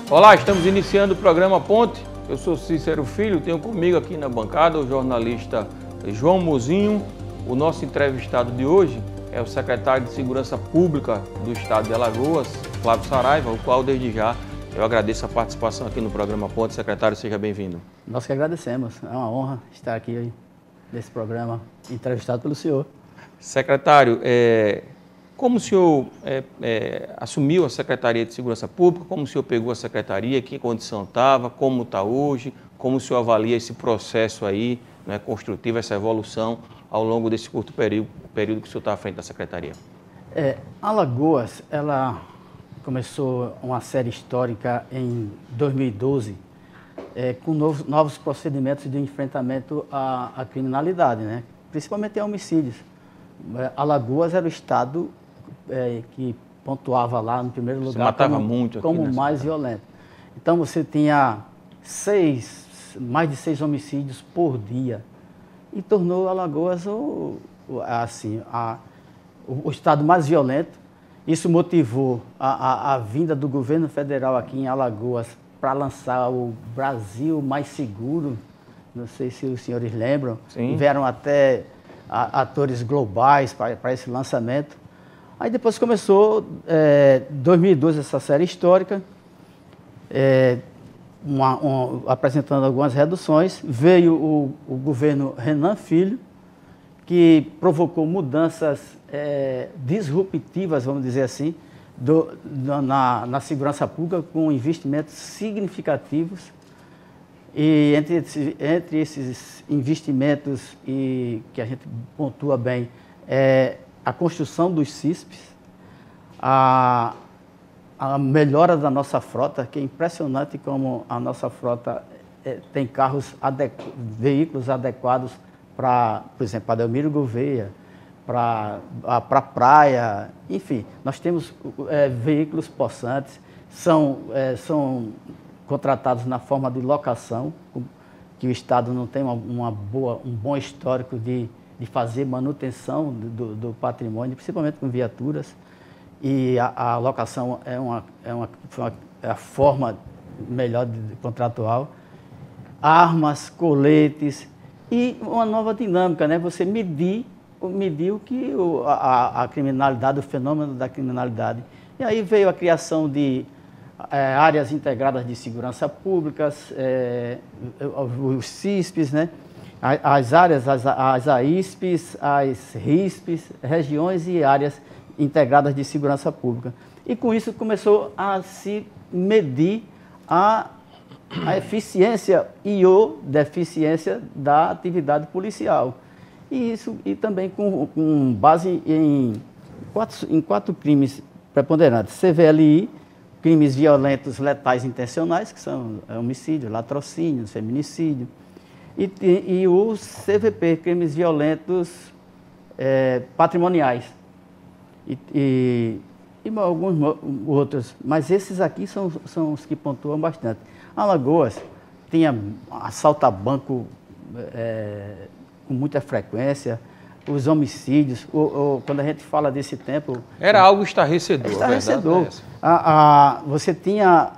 Olá, estamos iniciando o programa Ponte. Eu sou Cícero Filho, tenho comigo aqui na bancada o jornalista João Mozinho. O nosso entrevistado de hoje é o secretário de Segurança Pública do Estado de Alagoas, Flávio Saraiva, o qual desde já eu agradeço a participação aqui no programa Ponte. Secretário, seja bem-vindo. Nós que agradecemos, é uma honra estar aqui nesse programa entrevistado pelo senhor. Secretário, como o senhor assumiu a Secretaria de Segurança Pública, como o senhor pegou a Secretaria, que condição estava, como está hoje, como o senhor avalia esse processo aí, né, construtivo, essa evolução ao longo desse curto período que o senhor está à frente da Secretaria? Alagoas, ela começou uma série histórica em 2012, com novos procedimentos de enfrentamento à criminalidade, né? Principalmente em homicídios. Alagoas era o estado que pontuava lá no primeiro lugar como mais violento. Então você tinha mais de 6 homicídios por dia e tornou Alagoas o estado mais violento. Isso motivou a vinda do governo federal aqui em Alagoas para lançar o Brasil Mais Seguro. Não sei se os senhores lembram. Sim. Vieram até atores globais para esse lançamento. Aí depois começou, 2012, essa série histórica, apresentando algumas reduções. Veio o governo Renan Filho, que provocou mudanças disruptivas, vamos dizer assim, na segurança pública, com investimentos significativos. E entre esses investimentos, que a gente pontua bem, a construção dos CISPs, a melhora da nossa frota, que é impressionante como a nossa frota tem veículos adequados para, por exemplo, para Delmiro Gouveia, para a praia, enfim, nós temos veículos possantes, são contratados na forma de locação, que o Estado não tem um bom histórico de fazer manutenção do patrimônio, principalmente com viaturas, e a locação foi a forma melhor contratual. Armas, coletes e uma nova dinâmica, né? Você medir o que a criminalidade, o fenômeno da criminalidade. E aí veio a criação de áreas integradas de segurança pública, os CISPs, né? As áreas, as AISPs, as RISPs, regiões e áreas integradas de segurança pública. E com isso começou a se medir a eficiência ou deficiência da atividade policial. E também com base em quatro crimes preponderantes: CVLI, crimes violentos letais intencionais, que são homicídio, latrocínio, feminicídio, e o CVP, crimes violentos patrimoniais, e alguns outros. Mas esses aqui são os que pontuam bastante. Alagoas tinha assalto a banco com muita frequência, os homicídios, quando a gente fala desse tempo... Era algo estarrecedor. Estarrecedor. Você tinha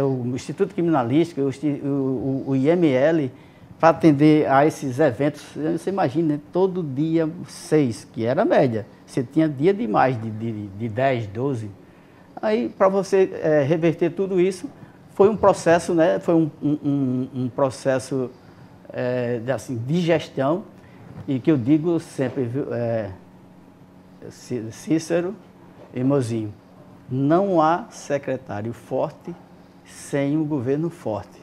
o Instituto Criminalístico, o IML, para atender a esses eventos. Você imagina, né? Todo dia 6, que era a média. Você tinha dia de mais, de 10, 12. Aí, para você reverter tudo isso, foi um processo, né? Foi um processo de gestão, e que eu digo sempre, viu, Cícero e Mozinho, não há secretário forte sem um governo forte.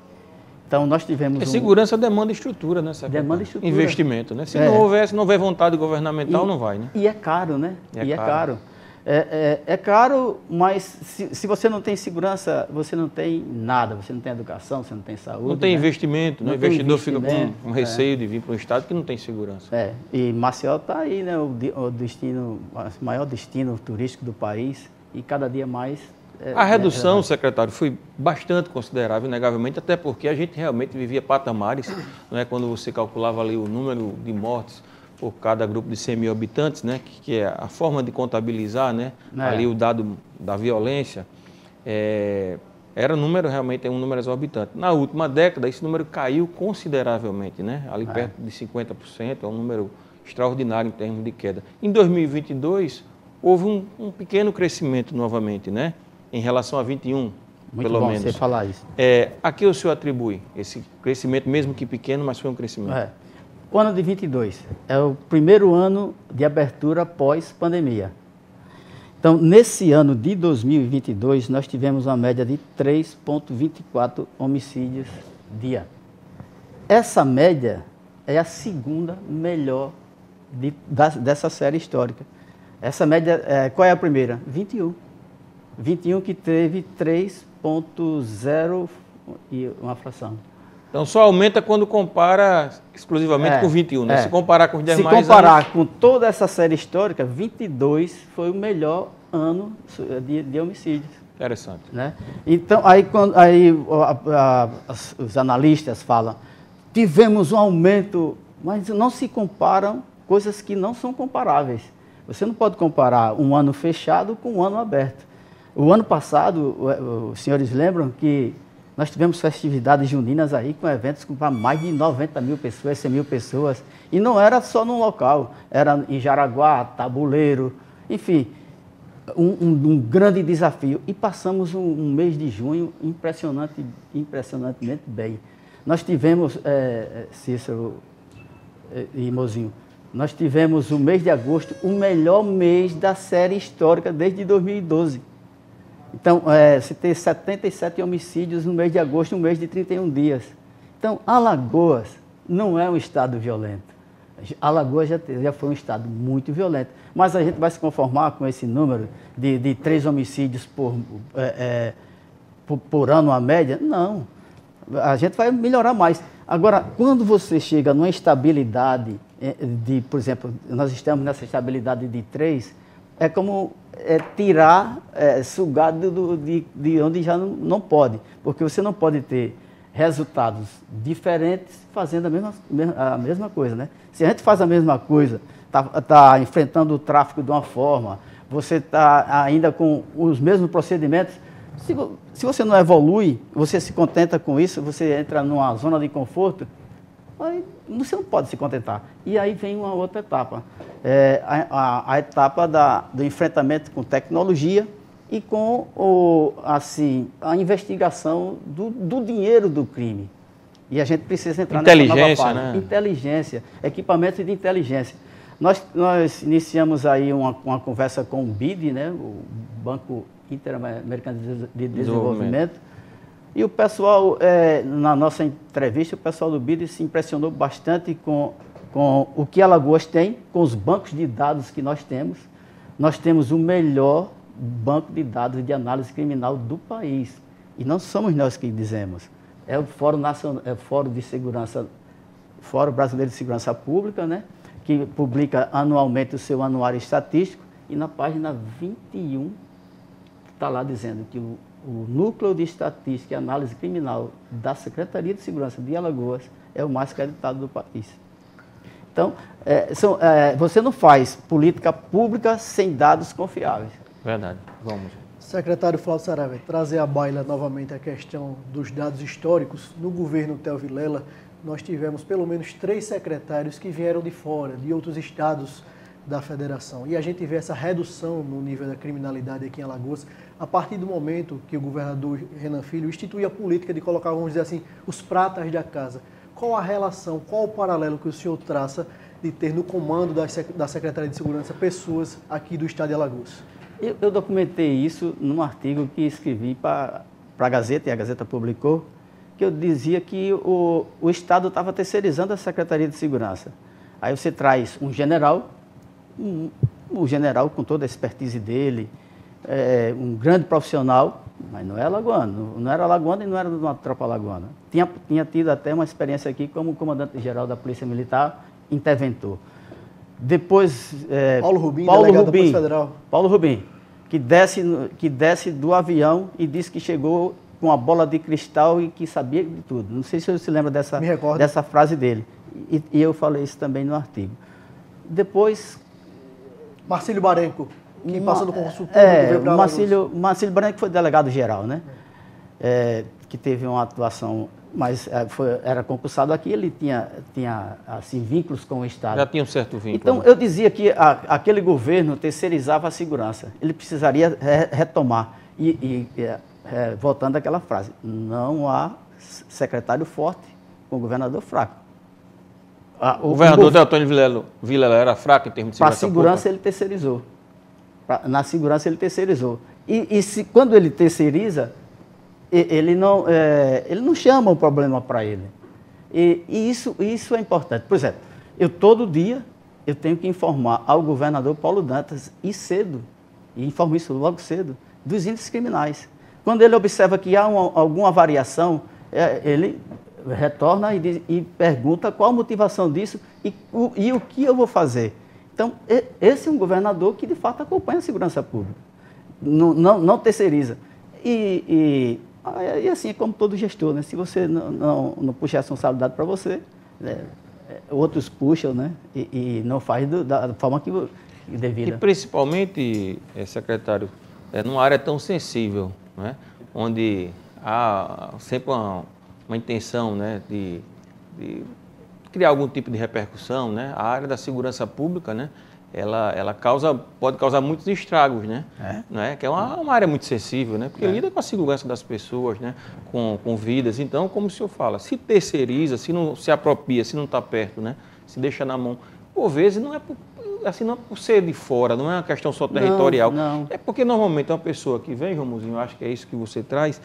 Então nós tivemos... Segurança demanda estrutura, né, secretário? Demanda estrutura. Investimento, né? Se não houver vontade governamental, não vai, né? E é caro, né? É caro. É caro, mas se você não tem segurança, você não tem nada. Você não tem educação, você não tem saúde. Não tem, né, investimento, né? O investidor fica com receio de vir para um estado que não tem segurança. E Maceió está aí, né? O maior destino turístico do país, e cada dia mais... A redução, secretário, foi bastante considerável, inegavelmente, até porque a gente realmente vivia patamares, né? Quando você calculava ali o número de mortes por cada grupo de 100 mil habitantes, né, que é a forma de contabilizar, né, ali o dado da violência, Era realmente um número exorbitante. Na última década, esse número caiu consideravelmente, né? Ali perto de 50%, é um número extraordinário em termos de queda. Em 2022, houve um pequeno crescimento novamente, né? Em relação a 21, Muito pelo bom menos. você falar isso. A que o senhor atribui esse crescimento, mesmo que pequeno, mas foi um crescimento? O ano de 22 é o primeiro ano de abertura pós-pandemia. Então, nesse ano de 2022, nós tivemos uma média de 3,24 homicídios dia. Essa média é a segunda melhor dessa série histórica. Essa média, qual é a primeira? 21. 21 que teve 3,0 e uma fração. Então, só aumenta quando compara exclusivamente com 21, né? Se comparar com os demais anos... Se comparar com toda essa série histórica, 22 foi o melhor ano de homicídios. Interessante. Né? Então, os analistas falam, tivemos um aumento, mas não se comparam coisas que não são comparáveis. Você não pode comparar um ano fechado com um ano aberto. O ano passado, os senhores lembram que nós tivemos festividades juninas aí com eventos para mais de 90 mil pessoas, 100 mil pessoas. E não era só num local, era em Jaraguá, Tabuleiro, enfim, um grande desafio. E passamos um mês de junho impressionantemente bem. Nós tivemos, Cícero e Mozinho, nós tivemos o mês de agosto, o melhor mês da série histórica desde 2012. Então, você tem 77 homicídios no mês de agosto, um mês de 31 dias. Então, Alagoas não é um estado violento. Alagoas já foi um estado muito violento. Mas a gente vai se conformar com esse número de 3 homicídios por ano, a média? Não. A gente vai melhorar mais. Agora, quando você chega numa estabilidade por exemplo, nós estamos nessa estabilidade de 3, é como sugar de onde já não pode, porque você não pode ter resultados diferentes fazendo a mesma coisa, né? Se a gente faz a mesma coisa, tá enfrentando o tráfico de uma forma, você está ainda com os mesmos procedimentos, se você não evolui, você se contenta com isso, você entra numa zona de conforto, aí você não pode se contentar. E aí vem uma outra etapa, a etapa do enfrentamento com tecnologia e com a investigação do dinheiro do crime. E a gente precisa entrar nessa nova fase. Né? Inteligência, equipamentos de inteligência. Nós iniciamos aí uma conversa com o BID, né, o Banco Interamericano de Desenvolvimento. E o pessoal, na nossa entrevista, o pessoal do BID se impressionou bastante com o que Alagoas tem, com os bancos de dados que nós temos. Nós temos o melhor banco de dados de análise criminal do país. E não somos nós que dizemos. É o Fórum Nacional, Fórum Brasileiro de Segurança Pública, né, que publica anualmente o seu anuário estatístico, e na página 21 está lá dizendo que o Núcleo de Estatística e Análise Criminal da Secretaria de Segurança de Alagoas é o mais creditado do país. Então, você não faz política pública sem dados confiáveis. Verdade. Vamos. Secretário Flávio Saraiva, trazer à baila novamente a questão dos dados históricos. No governo Theo Vilela, nós tivemos pelo menos 3 secretários que vieram de fora, de outros estados da federação. E a gente vê essa redução no nível da criminalidade aqui em Alagoas a partir do momento que o governador Renan Filho institui a política de colocar, vamos dizer assim, os pratas da casa. Qual a relação, qual o paralelo que o senhor traça de ter no comando da Secretaria de Segurança pessoas aqui do estado de Alagoas? Eu documentei isso num artigo que escrevi para a Gazeta, e a Gazeta publicou, que eu dizia que o Estado estava terceirizando a Secretaria de Segurança. Aí você traz um general, um general com toda a expertise dele, um grande profissional, mas não é alagoano, não era alagoano e não era de uma tropa alagoana. Tinha tido até uma experiência aqui como comandante-geral da Polícia Militar, interventor. Depois, Paulo Rubim, delegado da Polícia Federal. Paulo Rubim, que desce do avião e diz que chegou com a bola de cristal e que sabia de tudo. Não sei se você se lembra dessa frase dele. E eu falei isso também no artigo. Depois... Marcílio Barenco, que passou no concurso público. Marcílio Barenco foi delegado-geral, né? que teve uma atuação, mas era concursado aqui, ele tinha assim, vínculos com o Estado. Já tinha um certo vínculo. Então, eu dizia que aquele governo terceirizava a segurança. Ele precisaria retomar. Voltando àquela frase, não há secretário forte com o governador fraco. O governador Antônio Vilela era fraco em termos de segurança? Para a segurança, ele terceirizou. Na segurança, ele terceirizou. Quando ele terceiriza, ele não chama o problema para ele. E isso é importante. Por exemplo, todo dia eu tenho que informar ao governador Paulo Dantas, e informo isso logo cedo, dos índices criminais. Quando ele observa que há alguma variação, ele retorna e pergunta qual a motivação disso e o que eu vou fazer. Então, esse é um governador que, de fato, acompanha a segurança pública, não terceiriza. E assim, como todo gestor, né? Se você não puxa a responsabilidade para você, outros puxam, né? E não faz da forma que devida. E principalmente, secretário, numa área tão sensível, né? Onde há sempre uma intenção, né? de criar algum tipo de repercussão, né? A área da segurança pública, né? Ela pode causar muitos estragos, né? Né? Que é uma área muito sensível, né? Porque lida com a segurança das pessoas, né? Com vidas. Então, como o senhor fala, se terceiriza, se não se apropria, se não está perto, né? Se deixa na mão, por vezes não é por ser de fora, não é uma questão só territorial. Não. É porque normalmente uma pessoa que vem, Joãozinho, eu acho que é isso que você traz,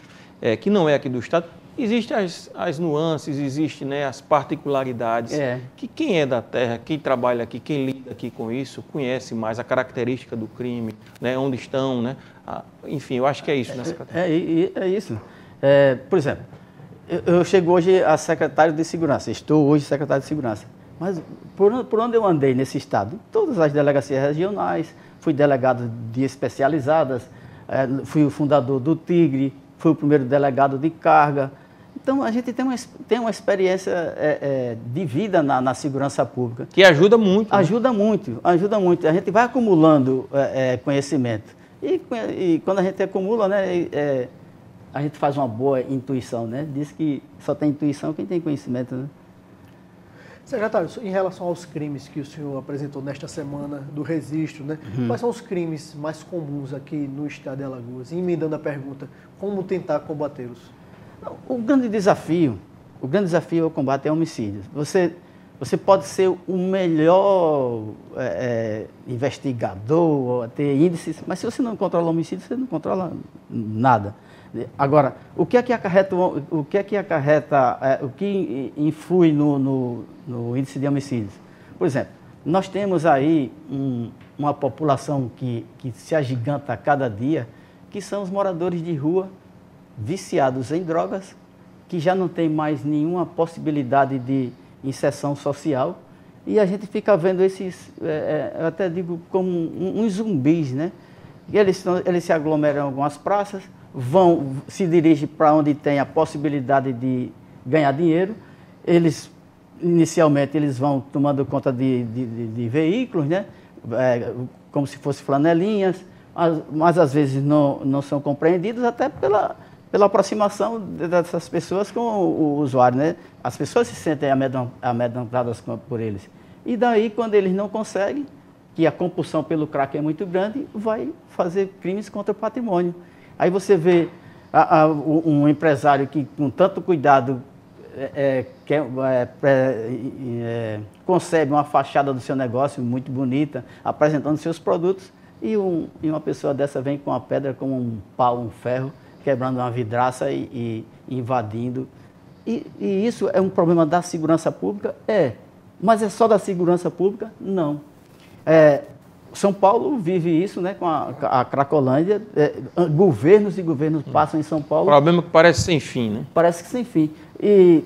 que não é aqui do Estado, existem as nuances, existem, né, as particularidades, que quem é da terra, quem trabalha aqui, quem lida aqui com isso, conhece mais a característica do crime, né, onde estão, né, enfim, eu acho que é isso, né, secretário? É isso. Por exemplo, eu chego hoje a secretário de Segurança, estou hoje secretário de Segurança, mas por onde eu andei nesse estado? Todas as delegacias regionais, fui delegado de especializadas, fui o fundador do Tigre, fui o primeiro delegado de carga. Então, a gente tem uma experiência de vida na segurança pública. Que ajuda muito. Ajuda muito. A gente vai acumulando conhecimento. E quando a gente acumula, né, a gente faz uma boa intuição, né? Diz que só tem intuição quem tem conhecimento, né? Secretário, em relação aos crimes que o senhor apresentou nesta semana do registro, né? Quais são os crimes mais comuns aqui no estado de Alagoas? E emendando a pergunta, como tentar combatê-los? O grande desafio é o combate a homicídios. Você pode ser o melhor investigador, ter índices, mas se você não controla homicídios, você não controla nada. Agora, o que influi no índice de homicídios? Por exemplo, nós temos aí uma população que se agiganta a cada dia, que são os moradores de rua, viciados em drogas, que já não tem mais nenhuma possibilidade de inserção social, e a gente fica vendo esses, eu até digo como uns zumbis, né? E eles se aglomeram em algumas praças, se dirigem para onde tem a possibilidade de ganhar dinheiro. Inicialmente, eles vão tomando conta de veículos, né? Como se fossem flanelinhas, mas às vezes não são compreendidos até pela aproximação dessas pessoas com o usuário, né? As pessoas se sentem amedrontadas por eles. E daí, quando eles não conseguem, que a compulsão pelo crack é muito grande, vai fazer crimes contra o patrimônio. Aí você vê um empresário que, com tanto cuidado, concebe uma fachada do seu negócio muito bonita, apresentando seus produtos, e uma pessoa dessa vem com uma pedra, com um pau, um ferro, quebrando uma vidraça e invadindo. E isso é um problema da segurança pública? Mas é só da segurança pública? Não. São Paulo vive isso, né, com a Cracolândia. Governos e governos passam em São Paulo. Problema que parece sem fim, né? Parece que sem fim. E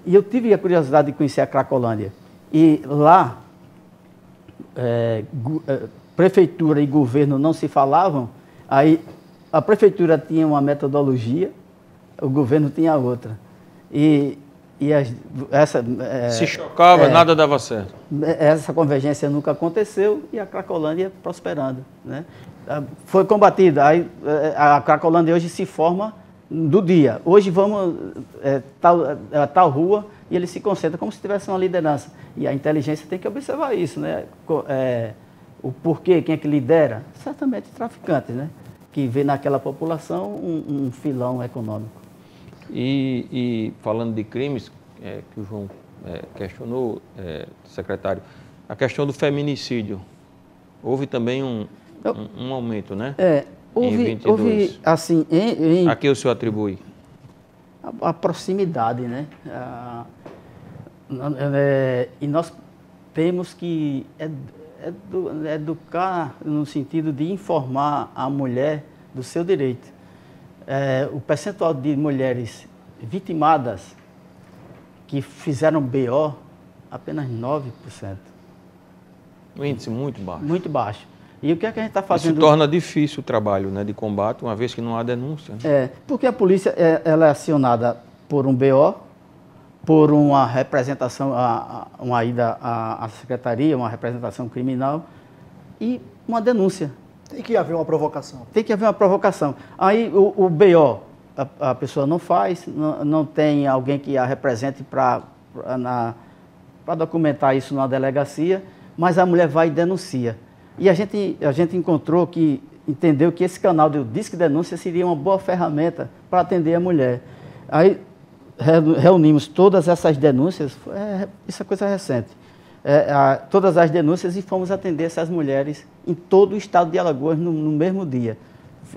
eu tive a curiosidade de conhecer a Cracolândia. E lá, prefeitura e governo não se falavam, aí a prefeitura tinha uma metodologia, o governo tinha outra. Se chocava, nada dava certo. Essa convergência nunca aconteceu e a Cracolândia prosperando, né? Foi combatida. A Cracolândia hoje se forma do dia. Hoje vamos tal rua e ele se concentra como se tivesse uma liderança. E a inteligência tem que observar isso, né? O porquê, quem é que lidera? Certamente traficantes, né? Que vê naquela população um filão econômico. E falando de crimes, que o João questionou, secretário, a questão do feminicídio. Houve também um aumento, né? Houve assim... A que o senhor atribui? A proximidade, né? E nós temos que educar no sentido de informar a mulher do seu direito. O percentual de mulheres vitimadas que fizeram BO, apenas 9%. Um índice muito baixo. Muito baixo. E o que é que a gente está fazendo? Isso torna difícil o trabalho, né, de combate, uma vez que não há denúncia. Né? Porque a polícia ela é acionada por um BO, por uma representação, uma ida à secretaria, uma representação criminal e uma denúncia. Tem que haver uma provocação. Tem que haver uma provocação. Aí o BO, a pessoa não faz, não tem alguém que a represente para documentar isso numa delegacia, mas a mulher vai e denuncia. E a gente entendeu que esse canal do Disque Denúncia seria uma boa ferramenta para atender a mulher. Aí reunimos todas essas denúncias, isso é coisa recente, todas as denúncias e fomos atender essas mulheres em todo o estado de Alagoas no mesmo dia.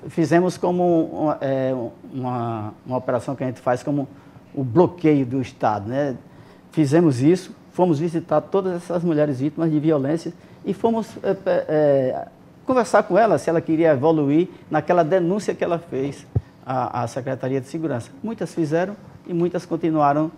Fizemos como uma operação que a gente faz como o bloqueio do estado, né? Fizemos isso, fomos visitar todas essas mulheres vítimas de violência e fomos conversar com ela se ela queria evoluir naquela denúncia que ela fez à Secretaria de Segurança. Muitas fizeram e muitas continuaram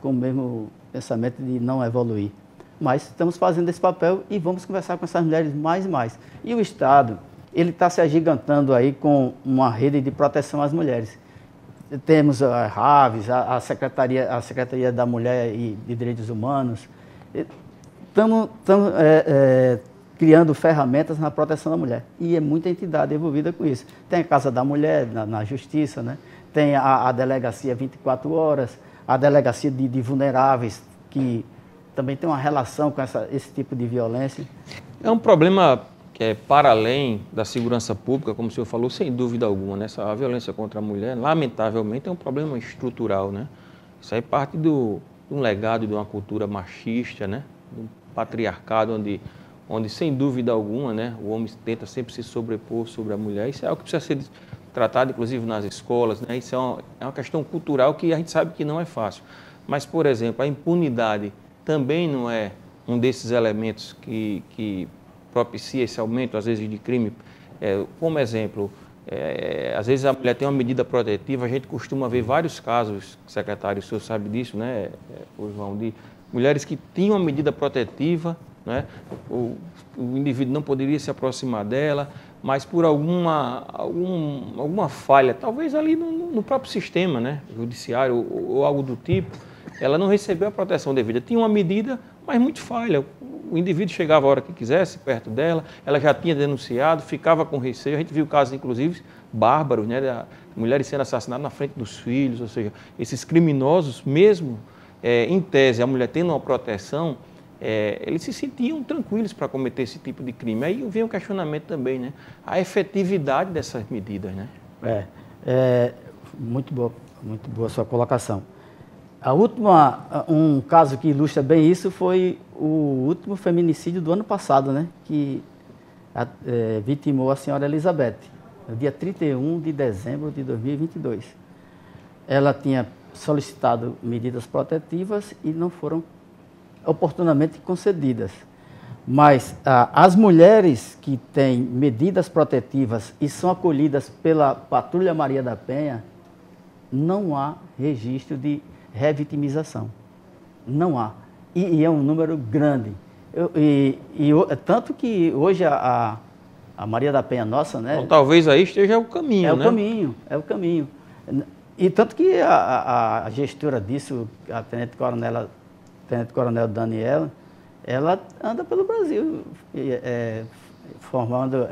com o mesmo pensamento de não evoluir. Mas estamos fazendo esse papel e vamos conversar com essas mulheres mais e mais. E o Estado, ele está se agigantando aí com uma rede de proteção às mulheres. Temos a RAVES, a Secretaria da Mulher e de Direitos Humanos. Estamos criando ferramentas na proteção da mulher. E é muita entidade envolvida com isso. Tem a Casa da Mulher, na Justiça, né? Tem a Delegacia 24 Horas, a Delegacia de Vulneráveis, que também tem uma relação com esse tipo de violência. É um problema que é para além da segurança pública, como o senhor falou, sem dúvida alguma, né? A violência contra a mulher, lamentavelmente, é um problema estrutural, né? Isso aí parte de um legado de uma cultura machista, né? De um patriarcado onde sem dúvida alguma, né, o homem tenta sempre se sobrepor sobre a mulher. Isso é algo que precisa ser tratado, inclusive, nas escolas, né? Isso é uma questão cultural que a gente sabe que não é fácil. Mas, por exemplo, a impunidade também não é um desses elementos que propicia esse aumento, às vezes, de crime. Como exemplo, às vezes a mulher tem uma medida protetiva, a gente costuma ver vários casos, secretário, o senhor sabe disso, né, João, de mulheres que tinham uma medida protetiva, né, o indivíduo não poderia se aproximar dela, mas por alguma falha, talvez ali no próprio sistema, né, judiciário ou algo do tipo, ela não recebeu a proteção devida. Tinha uma medida, mas muito falha. O indivíduo chegava a hora que quisesse, perto dela, ela já tinha denunciado, ficava com receio. A gente viu casos, inclusive, bárbaros, né, de mulheres sendo assassinadas na frente dos filhos, ou seja, esses criminosos, mesmo em tese, a mulher tendo uma proteção, eles se sentiam tranquilos para cometer esse tipo de crime. Aí vem um questionamento também, né, a efetividade dessas medidas, né? Muito boa a sua colocação. Um caso que ilustra bem isso foi o último feminicídio do ano passado, né, que vitimou a senhora Elizabeth, no dia 31 de dezembro de 2022. Ela tinha solicitado medidas protetivas e não foram oportunamente concedidas. Mas as mulheres que têm medidas protetivas e são acolhidas pela Patrulha Maria da Penha, não há registro de revitimização. Não há. E é um número grande. Tanto que hoje a Maria da Penha nossa, né? Então, talvez aí esteja o caminho, né? É o caminho. E tanto que a gestora disso, a Tenente Coronel Daniela, ela anda pelo Brasil, formando,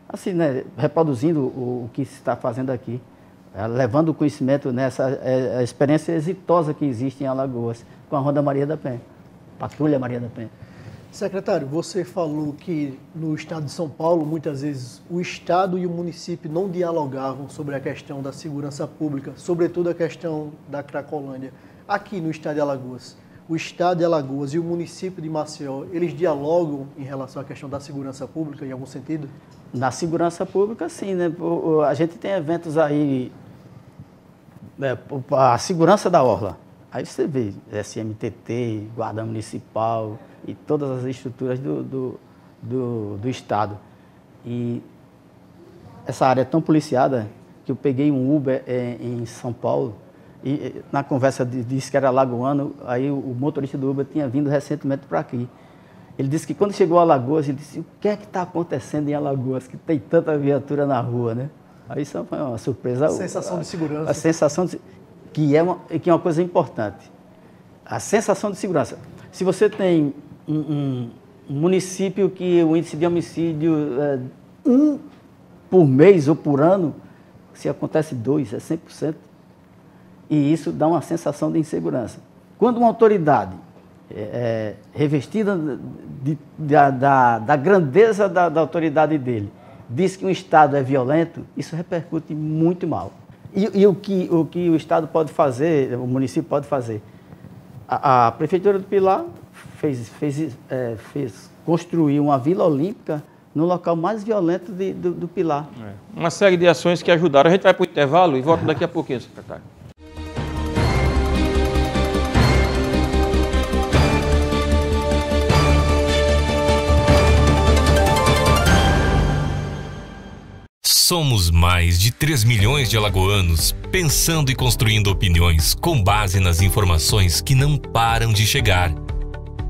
assim, né, reproduzindo o que se está fazendo aqui. levando o conhecimento nessa a experiência exitosa que existe em Alagoas com a Ronda Maria da Penha, Patrulha Maria da Penha. Secretário, você falou que no estado de São Paulo, muitas vezes, o estado e o município não dialogavam sobre a questão da segurança pública, sobretudo a questão da Cracolândia. Aqui no estado de Alagoas, o estado de Alagoas e o município de Maceió, eles dialogam em relação à questão da segurança pública, em algum sentido? Na segurança pública, sim, né? A gente tem eventos aí, a segurança da orla. Aí você vê SMTT, Guarda Municipal e todas as estruturas do Estado. E essa área é tão policiada que eu peguei um Uber em São Paulo e na conversa disse que era alagoano, aí o motorista do Uber tinha vindo recentemente para aqui. Ele disse que quando chegou a Alagoas, ele disse, o que é que está acontecendo em Alagoas, que tem tanta viatura na rua, né? Aí isso foi uma surpresa. Sensação de segurança. A sensação que é uma coisa importante. A sensação de segurança. Se você tem um município que o índice de homicídio é 1 por mês ou por ano, se acontece 2, é 100%. E isso dá uma sensação de insegurança. Quando uma autoridade revestida da grandeza da autoridade dele diz que um Estado é violento, isso repercute muito mal. E o que o Estado pode fazer, o município pode fazer? A Prefeitura do Pilar fez construir uma Vila Olímpica no local mais violento do Pilar. Uma série de ações que ajudaram. A gente vai para o intervalo e volta daqui a pouquinho, secretário. Somos mais de 3 milhões de alagoanos pensando e construindo opiniões com base nas informações que não param de chegar.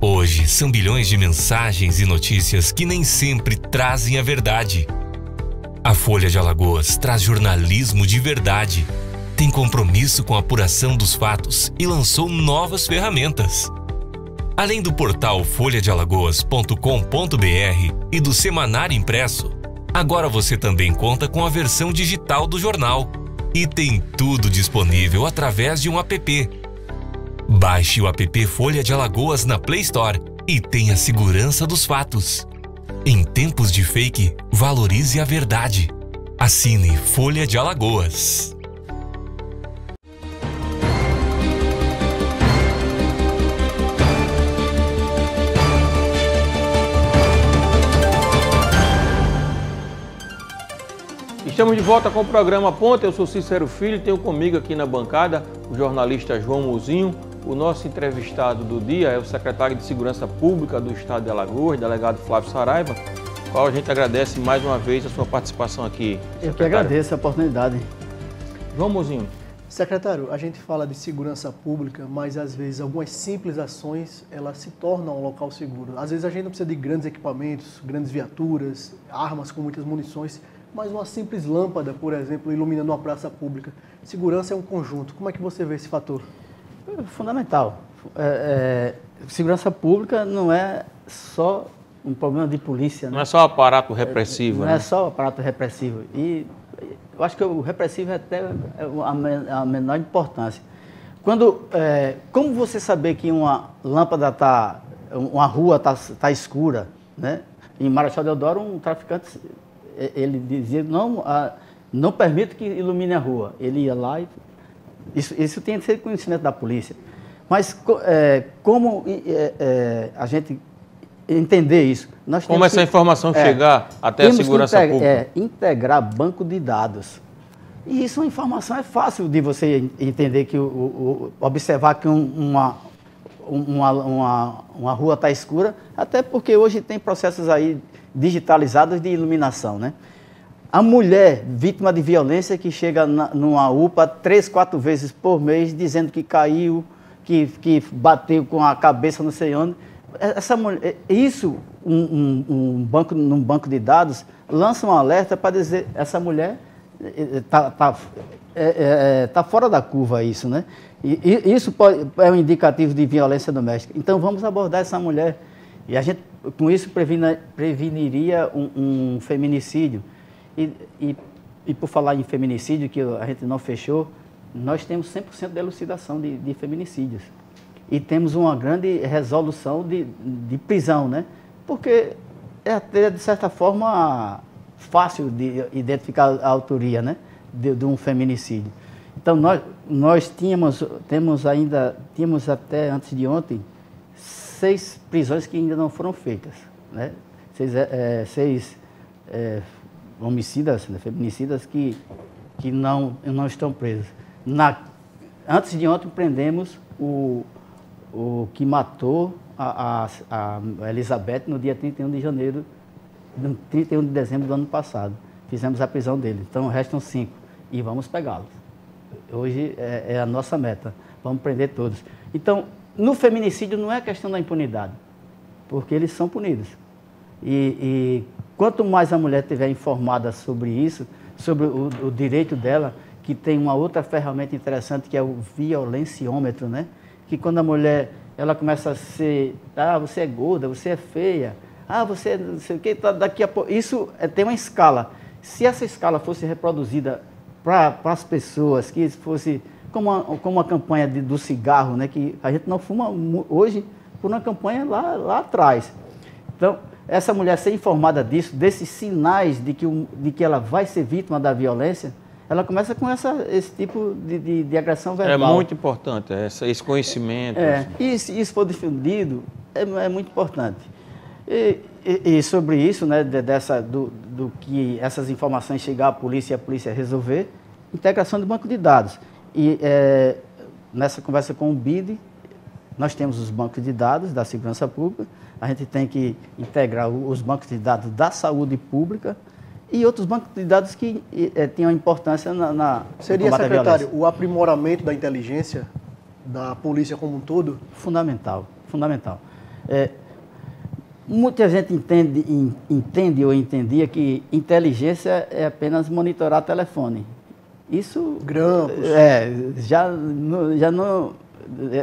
Hoje são bilhões de mensagens e notícias que nem sempre trazem a verdade. A Folha de Alagoas traz jornalismo de verdade, tem compromisso com a apuração dos fatos e lançou novas ferramentas. Além do portal folhadealagoas.com.br e do semanário impresso, agora você também conta com a versão digital do jornal e tem tudo disponível através de um app. Baixe o app Folha de Alagoas na Play Store e tenha segurança dos fatos. Em tempos de fake, valorize a verdade. Assine Folha de Alagoas. Estamos de volta com o programa Ponte. Eu sou Cícero Filho, tenho comigo aqui na bancada o jornalista João Muzinho. O nosso entrevistado do dia é o secretário de Segurança Pública do Estado de Alagoas, delegado Flávio Saraiva, qual a gente agradece mais uma vez a sua participação aqui. Eu que agradeço a oportunidade. João Muzinho. Secretário, a gente fala de segurança pública, mas às vezes algumas simples ações, elas se tornam um local seguro. Às vezes a gente não precisa de grandes equipamentos, grandes viaturas, armas com muitas munições, mas uma simples lâmpada, por exemplo, iluminando uma praça pública. Segurança é um conjunto. Como é que você vê esse fator? Fundamental. Segurança pública não é só um problema de polícia. Não é só aparato repressivo. Não é só aparato repressivo. E eu acho que o repressivo é até a menor importância. Como você saber que uma lâmpada uma rua está escura, né? Em Marechal Deodoro, um traficante, ele dizia, não permito que ilumine a rua. Ele ia lá e... Isso tem que ser conhecimento da polícia. Mas como a gente entender isso? Como essa informação chegar até a segurança pública? Integrar banco de dados. E isso, uma informação é fácil de você entender, que observar que uma rua está escura, até porque hoje tem processos aí digitalizados de iluminação, né? A mulher vítima de violência que chega numa UPA 3, 4 vezes por mês dizendo que caiu, que bateu com a cabeça não sei onde. Essa mulher, isso, num banco de dados, lança um alerta para dizer, essa mulher tá fora da curva, isso, né? E isso é um indicativo de violência doméstica. Então vamos abordar essa mulher. E a gente, com isso, preveniria um feminicídio. E E por falar em feminicídio, que a gente não fechou, nós temos 100% de elucidação de feminicídios. E temos uma grande resolução de prisão, né? Porque é até, de certa forma, fácil de identificar a autoria, né? De um feminicídio. Então, nós tínhamos até antes de ontem 6 prisões que ainda não foram feitas, né? 6 homicidas, né, feminicidas que não estão presos. Antes de ontem prendemos o que matou a Elizabeth no dia 31 de janeiro, no 31 de dezembro do ano passado. Fizemos a prisão dele. Então restam 5 e vamos pegá-los. Hoje é a nossa meta. Vamos prender todos. Então, no feminicídio não é questão da impunidade, porque eles são punidos. E quanto mais a mulher estiver informada sobre isso, sobre o direito dela, que tem uma outra ferramenta interessante que é o violenciômetro, né? Que quando a mulher ela começa a ser, você é gorda, você é feia, você não sei o que, daqui a pouco. Isso tem uma escala. Se essa escala fosse reproduzida para as pessoas, que fosse como uma campanha do cigarro, né? Que a gente não fuma hoje por uma campanha lá atrás. Então, essa mulher ser informada disso, desses sinais de que ela vai ser vítima da violência, ela começa com esse tipo de agressão verbal. É muito importante esse conhecimento. E se isso for difundido, é muito importante. E sobre isso, né, do que essas informações chegar à polícia e a polícia resolver, integração do banco de dados. E nessa conversa com o BID, nós temos os bancos de dados da segurança pública, a gente tem que integrar os bancos de dados da saúde pública e outros bancos de dados que tenham importância na Seria, secretário, o aprimoramento da inteligência da polícia como um todo? Fundamental, fundamental. Muita gente entende ou entendia que inteligência é apenas monitorar telefone. Isso... Grampos. Já não...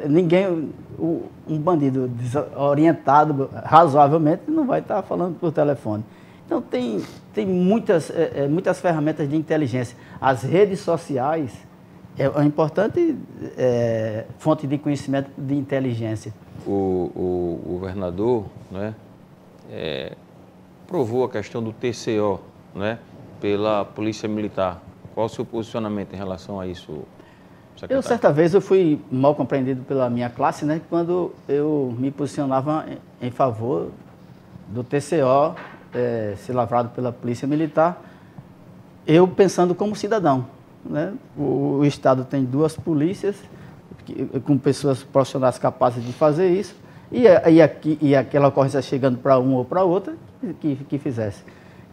Ninguém, um bandido desorientado razoavelmente não vai estar falando por telefone. Então tem muitas ferramentas de inteligência. As redes sociais é uma importante fonte de conhecimento de inteligência. O governador, né, provou a questão do TCO, né, pela Polícia Militar. Qual o seu posicionamento em relação a isso, secretário? Certa vez, eu fui mal compreendido pela minha classe, né, quando eu me posicionava em favor do TCO ser lavrado pela Polícia Militar, eu pensando como cidadão, né? O Estado tem 2 polícias, com pessoas profissionais capazes de fazer isso, e aquela ocorrência chegando para uma ou para outra, que fizesse.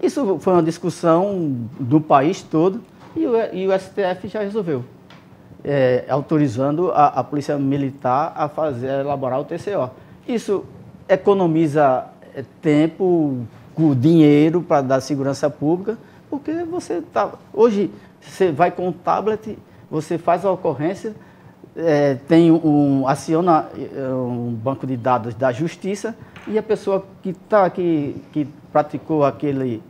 Isso foi uma discussão do país todo, e o STF já resolveu, autorizando a Polícia Militar a elaborar o TCO. Isso economiza tempo, dinheiro para dar segurança pública, porque hoje você vai com um tablet, você faz a ocorrência, aciona um banco de dados da Justiça e a pessoa que praticou aquele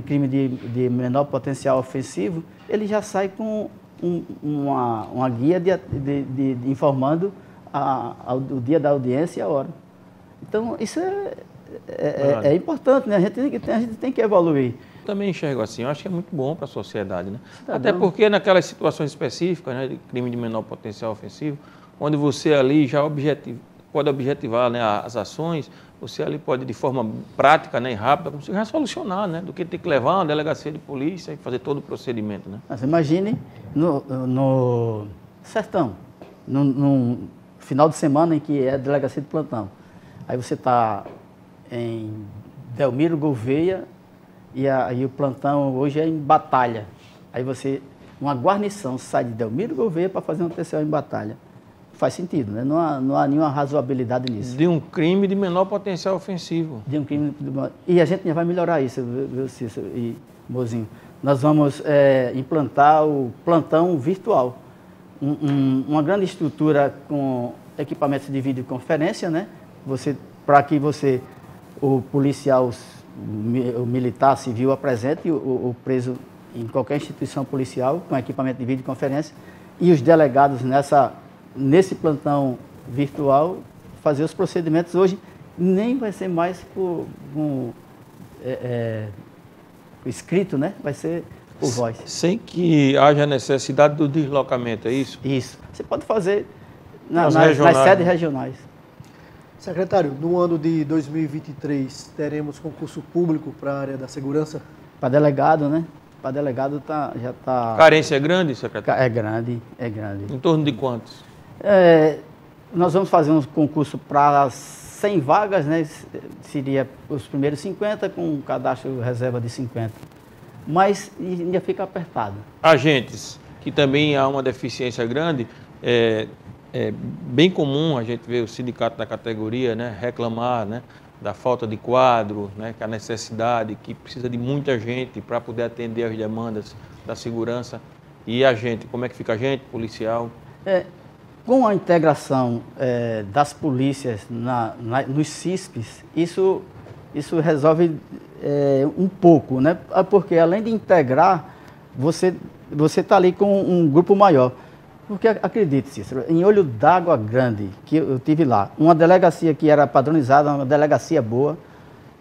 crime de menor potencial ofensivo, ele já sai com uma guia informando o dia da audiência e a hora. Então, isso é importante, né? A gente tem que evoluir. Também enxergo assim, eu acho que é muito bom para a sociedade, né? Até porque naquelas situações específicas, né, de crime de menor potencial ofensivo, onde você ali já pode objetivar, né, as ações, você ali pode, de forma prática, né, e rápida, conseguir solucionar, né, do que ter que levar uma delegacia de polícia e fazer todo o procedimento, né? Mas imagine no sertão, no final de semana em que é a delegacia de plantão. Aí você está em Delmiro Gouveia e o plantão hoje é em Batalha. Aí uma guarnição sai de Delmiro Gouveia para fazer um TCO em Batalha. Faz sentido, né? Não há nenhuma razoabilidade nisso. De um crime de menor potencial ofensivo. E a gente já vai melhorar isso, viu, Cícero e Mozinho. Nós vamos implantar o plantão virtual. Uma grande estrutura com equipamentos de videoconferência, né? Para que o policial, o militar civil apresente o preso em qualquer instituição policial, com equipamento de videoconferência, e os delegados nesse plantão virtual fazer os procedimentos. Hoje nem vai ser mais por escrito, né? Vai ser por voz. Sem que haja necessidade do deslocamento, é isso? Isso. Você pode fazer nas regionais, sedes regionais. Secretário, no ano de 2023, teremos concurso público para a área da segurança? Para delegado, né? Para delegado já está... Carência é grande, secretário? É grande, é grande. Em torno de quantos? Nós vamos fazer um concurso para 100 vagas, né? Seria os primeiros 50 com um cadastro reserva de 50. Mas ainda fica apertado. Agentes, que também há uma deficiência grande, é bem comum a gente ver o sindicato da categoria, né, reclamar, né, da falta de quadro, né, que a necessidade, que precisa de muita gente para poder atender as demandas da segurança. E a gente, como é que fica a gente, policial? Com a integração das polícias nos CISPs, isso resolve um pouco, né? Porque além de integrar, você está ali com um grupo maior. Porque acredite, Cícero, em Olho d'Água Grande, que eu tive lá, uma delegacia que era padronizada, uma delegacia boa,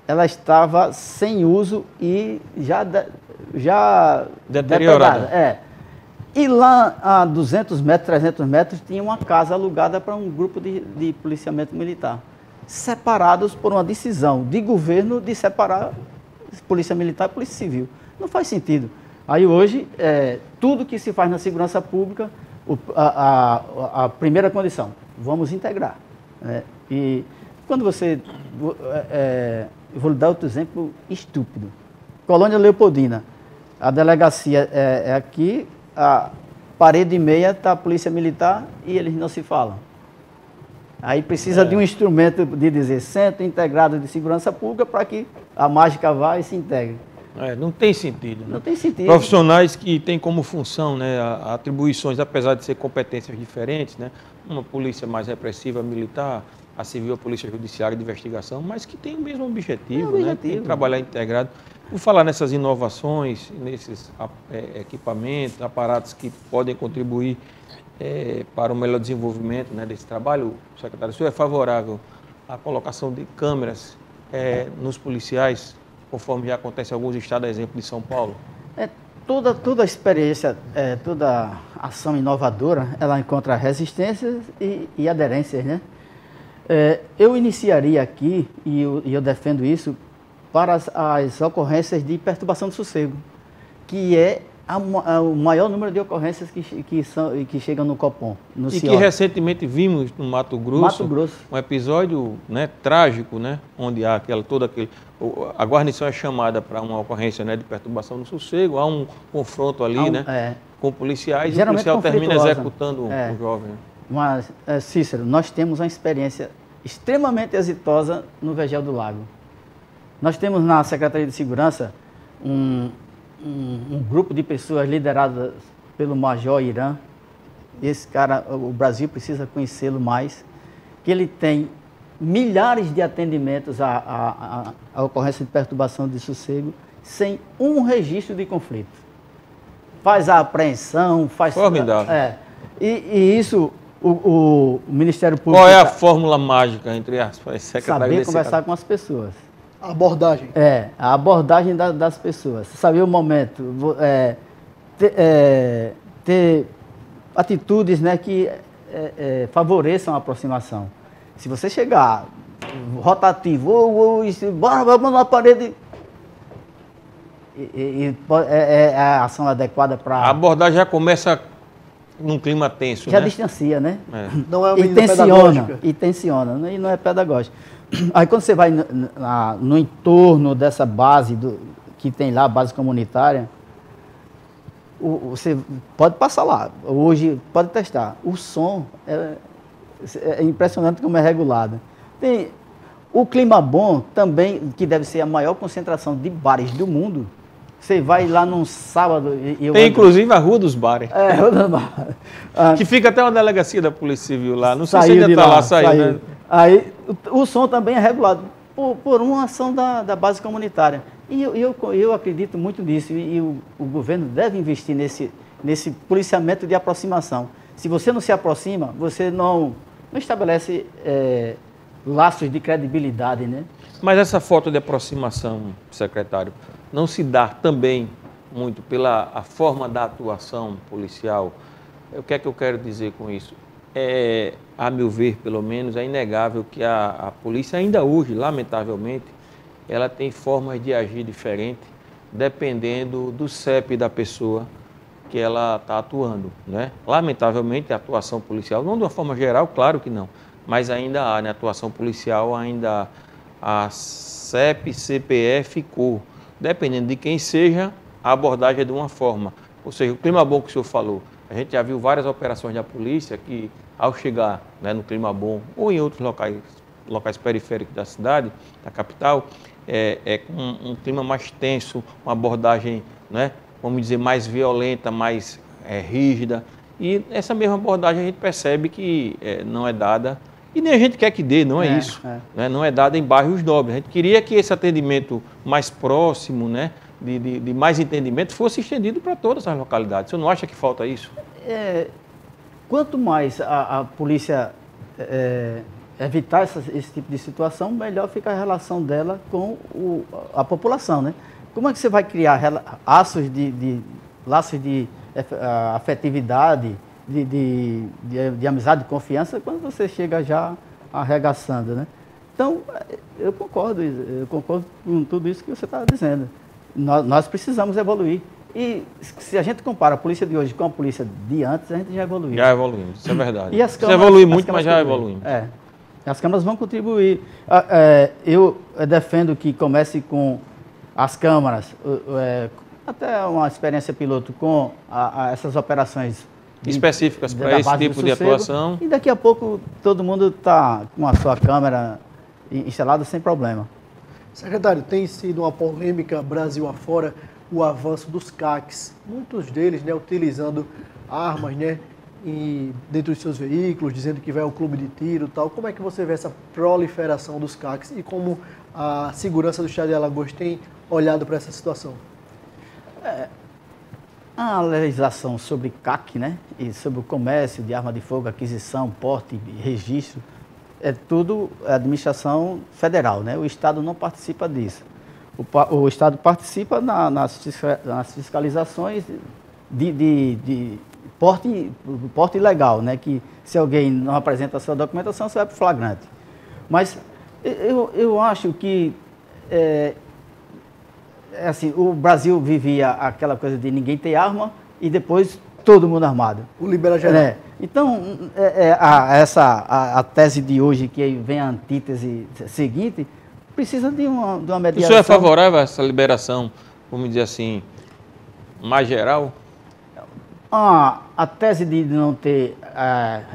ela estava sem uso e já deteriorada. E lá a 200 metros, 300 metros, tinha uma casa alugada para um grupo de policiamento militar, separados por uma decisão de governo de separar polícia militar e polícia civil. Não faz sentido. Aí hoje, tudo que se faz na segurança pública, a primeira condição, vamos integrar. Né? E quando você... eu vou lhe dar outro exemplo estúpido. Colônia Leopoldina, a delegacia é aqui, a parede e meia está a polícia militar e eles não se falam. Aí precisa de um instrumento de dizer centro integrado de segurança pública para que a mágica vá e se integre. Não tem sentido. Né? Não tem sentido. Profissionais que têm como função, né, atribuições, apesar de ser competências diferentes, né, uma polícia mais repressiva, militar, a civil, a polícia judiciária de investigação, mas que tem o mesmo objetivo, né, tem que trabalhar integrado. Vou falar nessas inovações, nesses equipamentos, aparatos que podem contribuir para o melhor desenvolvimento, né, desse trabalho. Secretário, o senhor é favorável à colocação de câmeras nos policiais, conforme já acontece em alguns estados, exemplo de São Paulo? Toda experiência, toda ação inovadora, ela encontra resistências e aderências, né? Eu iniciaria aqui, e eu defendo isso, para as ocorrências de perturbação do sossego, que é o maior número de ocorrências que chegam no Copom, no CIOP. E que recentemente vimos no Mato Grosso um episódio, né, trágico, né, onde há a guarnição é chamada para uma ocorrência, né, de perturbação do sossego, há um confronto ali, com policiais, e o policial termina executando o jovem. Mas, Cícero, nós temos uma experiência extremamente exitosa no Vergel do Lago. Nós temos na Secretaria de Segurança um grupo de pessoas lideradas pelo Major Irã. Esse cara, o Brasil precisa conhecê-lo mais, que ele tem milhares de atendimentos à ocorrência de perturbação de sossego sem um registro de conflito. Faz a apreensão, faz... Formidável. E isso... O Ministério Público... Qual é a fórmula mágica, entre aspas, secretário? Saber conversar com as pessoas. A abordagem. A abordagem das pessoas. Saber o momento. Ter atitudes, né, que favoreçam a aproximação. Se você chegar rotativo, bora, vamos na parede... É a ação adequada para... A abordagem já começa... num clima tenso, já distancia, né? Não é uma medida pedagógica. E tensiona, e não é pedagógico. Aí quando você vai no entorno dessa base que tem lá, a base comunitária, você pode passar lá, hoje pode testar. O som é impressionante como é regulado. Tem o clima bom também, que deve ser a maior concentração de bares do mundo. Você vai lá num sábado... Tem inclusive a Rua dos Bares. Rua dos Bares. Que fica até uma delegacia da Polícia Civil lá. Não sei se ainda está lá, saiu, né? Aí o som também é regulado por uma ação da base comunitária, E eu acredito muito nisso, e o governo deve investir nesse policiamento de aproximação. Se você não se aproxima, você não estabelece laços de credibilidade, né? Mas essa falta de aproximação, secretário, não se dá também muito pela a forma da atuação policial? O que é que eu quero dizer com isso? A meu ver, pelo menos, é inegável que a polícia ainda hoje, lamentavelmente, ela tem formas de agir diferente, dependendo do CEP da pessoa que ela está atuando, né? Lamentavelmente, a atuação policial, não de uma forma geral, claro que não, mas ainda há, né? A atuação policial ainda há CEP, CPF e cor. Dependendo de quem seja, a abordagem é de uma forma. Ou seja, o clima bom que o senhor falou, a gente já viu várias operações da polícia que, ao chegar, né, no clima bom ou em outros locais periféricos da cidade, da capital, com um clima mais tenso, uma abordagem, né, vamos dizer, mais violenta, mais rígida. E essa mesma abordagem a gente percebe que não é dada, e nem a gente quer que dê, não é isso. Né, não é dada em bairros nobres. A gente queria que esse atendimento mais próximo, né, de mais entendimento, fosse estendido para todas as localidades. Você não acha que falta isso? Quanto mais a polícia evitar esse tipo de situação, melhor fica a relação dela com a população, né? Como é que você vai criar laços de afetividade, de amizade, de confiança, quando você chega já arregaçando, né? Então, eu concordo com tudo isso que você está dizendo. Nós precisamos evoluir. E se a gente compara a polícia de hoje com a polícia de antes, a gente já evoluiu. Já evoluímos, isso é verdade. E as câmaras, você evolui muito, mas já evoluímos. As câmaras vão contribuir. Eu defendo que comece com as câmaras, até uma experiência piloto com essas operações específicas para esse tipo de atuação. E daqui a pouco todo mundo está com a sua câmera instalada sem problema. Secretário, tem sido uma polêmica Brasil afora o avanço dos CACs, muitos deles, né, utilizando armas, né, dentro dos seus veículos, dizendo que vai ao clube de tiro e tal. Como é que você vê essa proliferação dos CACs e como a segurança do estado de Alagoas tem olhado para essa situação? A legislação sobre CAC, né, e sobre o comércio de arma de fogo, aquisição, porte e registro, é tudo administração federal, né? O Estado não participa disso. O Estado participa nas fiscalizações de porte ilegal, né? Que se alguém não apresenta a sua documentação, você vai para o flagrante. Mas eu acho que assim, o Brasil vivia aquela coisa de ninguém ter arma e depois todo mundo armado. O libera geral. Então, a tese de hoje, que vem a antítese seguinte, precisa de uma mediação. O senhor é favorável a essa liberação, vamos dizer assim, mais geral? A tese de não ter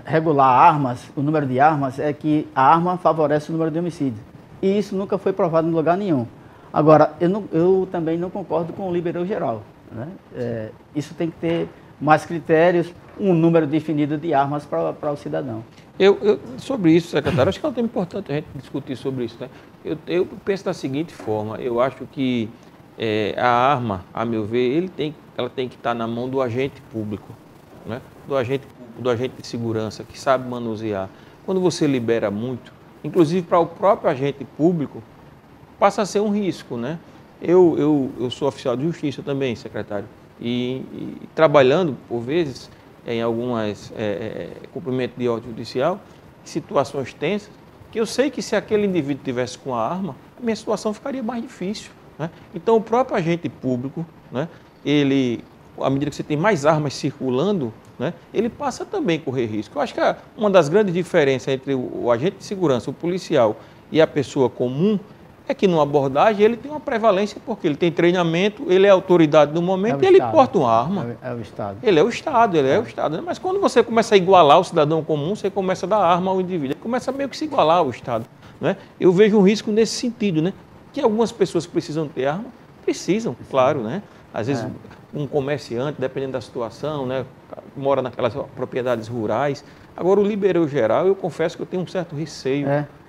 regular armas, o número de armas, é que a arma favorece o número de homicídios. E isso nunca foi provado em lugar nenhum. Agora, eu também não concordo com o liberou geral, né? Isso tem que ter mais critérios, um número definido de armas para o cidadão. Sobre isso, secretário, acho que é um tema importante a gente discutir sobre isso, né? Eu penso da seguinte forma, eu acho que a arma, a meu ver, ela tem que estar na mão do agente público, né? Do agente de segurança, que sabe manusear. Quando você libera muito, inclusive para o próprio agente público, passa a ser um risco, né? Eu sou oficial de justiça também, secretário, e trabalhando, por vezes, em algumas cumprimentos de ordem judicial, situações tensas, que eu sei que se aquele indivíduo tivesse com a arma, a minha situação ficaria mais difícil, né? Então, o próprio agente público, né, à medida que você tem mais armas circulando, né, ele passa também a correr risco. Eu acho que uma das grandes diferenças entre o agente de segurança, o policial e a pessoa comum, é que numa abordagem ele tem uma prevalência porque ele tem treinamento, ele é autoridade no momento e ele porta uma arma. É o Estado. Ele é o Estado, né? Mas quando você começa a igualar o cidadão comum, você começa a dar arma ao indivíduo, ele começa meio que se igualar ao Estado, né? Eu vejo um risco nesse sentido, né? Que algumas pessoas precisam ter arma, precisam, claro, né? Às vezes um comerciante, dependendo da situação, né, mora naquelas propriedades rurais. Agora, o liberou geral, eu confesso que eu tenho um certo receio.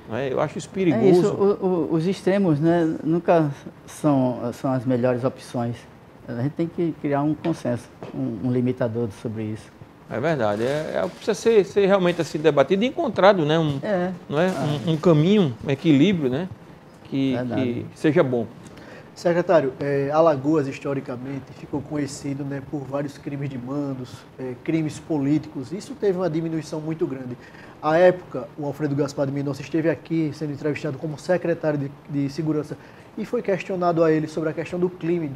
Né? Eu acho isso perigoso. É isso, os extremos, né, nunca são as melhores opções. A gente tem que criar um consenso, um limitador sobre isso. É verdade, precisa ser realmente assim debatido e encontrado, né? Um caminho, um equilíbrio, né? Que seja bom. Secretário, Alagoas historicamente ficou conhecido, né, por vários crimes de mandos, crimes políticos. Isso teve uma diminuição muito grande. À época, o Alfredo Gaspar de Mendonça esteve aqui sendo entrevistado como secretário de Segurança e foi questionado a ele sobre a questão do crime,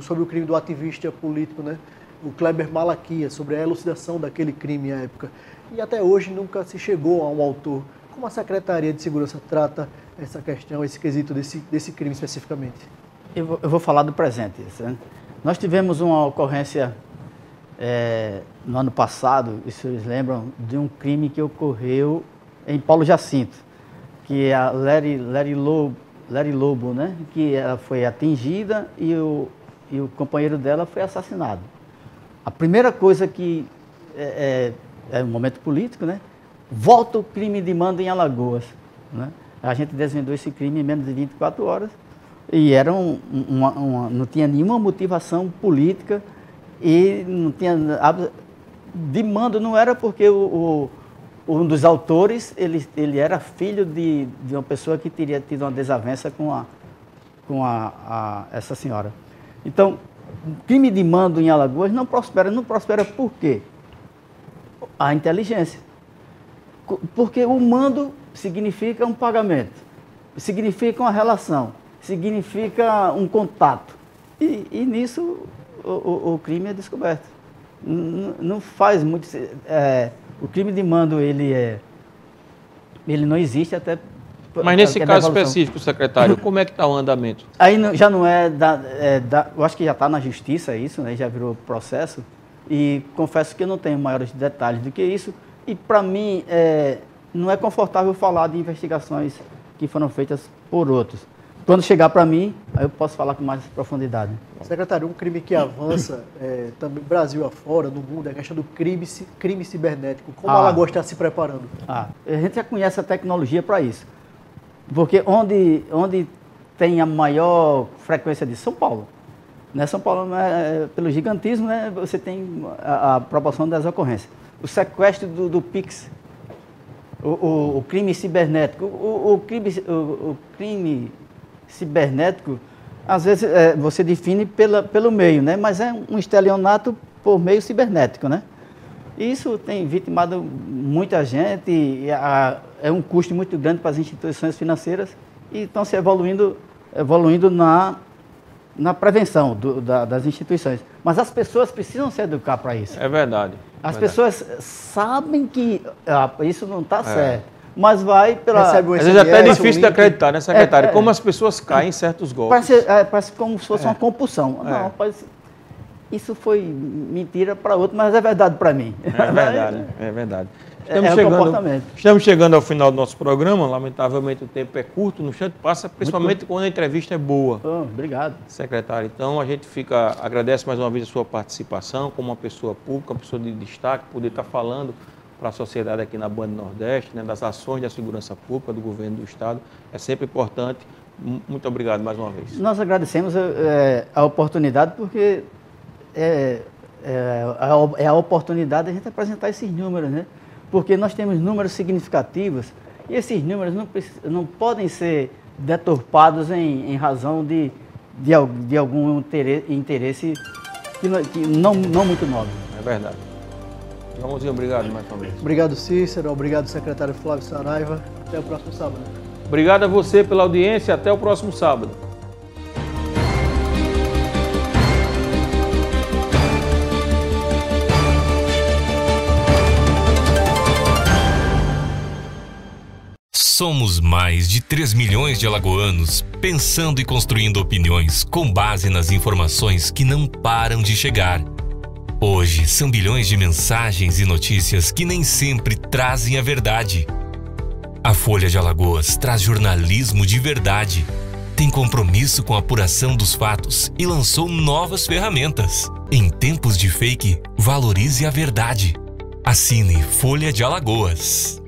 sobre o crime do ativista político, né? O Kleber Malaquias, sobre a elucidação daquele crime à época. E até hoje nunca se chegou a um autor. Como a Secretaria de Segurança trata essa questão, esse quesito desse crime especificamente? Eu vou falar do presente. Né? Nós tivemos uma ocorrência no ano passado, e vocês lembram, de um crime que ocorreu em Paulo Jacinto, que é a Lery Lobo, né? Que ela foi atingida e o companheiro dela foi assassinado. A primeira coisa que é um momento político, né? Volta o crime de mando em Alagoas. Né? A gente desvendou esse crime em menos de 24 horas e era não tinha nenhuma motivação política e não tinha de mando, não era porque um dos autores ele era filho de uma pessoa que teria tido uma desavença com essa senhora. Então, o crime de mando em Alagoas não prospera por quê? A inteligência. Porque o mando significa um pagamento, significa uma relação, significa um contato. E nisso o crime é descoberto. Não faz muito... o crime de mando, ele não existe até... Mas nesse caso específico, secretário, como é que está o andamento? Aí já não eu acho que já está na justiça isso, né? Já virou processo. E confesso que eu não tenho maiores detalhes do que isso. E para mim, não é confortável falar de investigações que foram feitas por outros. Quando chegar para mim, aí eu posso falar com mais profundidade. Secretário, um crime que avança também Brasil afora, no mundo, é a questão do crime cibernético. Como a Alagoas está se preparando? A gente já conhece a tecnologia para isso. Porque onde tem a maior frequência de São Paulo, né? São Paulo, pelo gigantismo, né? Você tem a proporção das ocorrências. O sequestro do Pix, o crime cibernético, o crime cibernético, às vezes você define pelo meio, né? Mas é um estelionato por meio cibernético, né? Isso tem vitimado muita gente, é um custo muito grande para as instituições financeiras e estão se evoluindo na prevenção das instituições. Mas as pessoas precisam se educar para isso. É verdade. As pessoas sabem que isso não está certo, mas vai pela... Às vezes é até difícil de acreditar, né, secretário? Como as pessoas caem em certos golpes. Parece como se fosse uma compulsão. Não, isso foi mentira para outro, mas é verdade para mim. É verdade, é verdade. Comportamento. Estamos chegando ao final do nosso programa, lamentavelmente o tempo é curto, no instante passa, principalmente quando a entrevista é boa. Obrigado. Secretário, então a gente agradece mais uma vez a sua participação como uma pessoa pública, uma pessoa de destaque, poder estar falando para a sociedade aqui na Band Nordeste, né, das ações da segurança pública do governo do Estado, é sempre importante. Muito obrigado mais uma vez. Nós agradecemos a oportunidade, porque é a oportunidade de a gente apresentar esses números, né? Porque nós temos números significativos e esses números não podem ser deturpados em razão de algum interesse que não muito nobre. É verdade. Joãozinho, obrigado mais uma vez. Obrigado, Cícero. Obrigado, secretário Flávio Saraiva. Até o próximo sábado. Obrigado a você pela audiência. Até o próximo sábado. Somos mais de 3 milhões de alagoanos pensando e construindo opiniões com base nas informações que não param de chegar. Hoje são bilhões de mensagens e notícias que nem sempre trazem a verdade. A Folha de Alagoas traz jornalismo de verdade, tem compromisso com a apuração dos fatos e lançou novas ferramentas. Em tempos de fake, valorize a verdade. Assine Folha de Alagoas.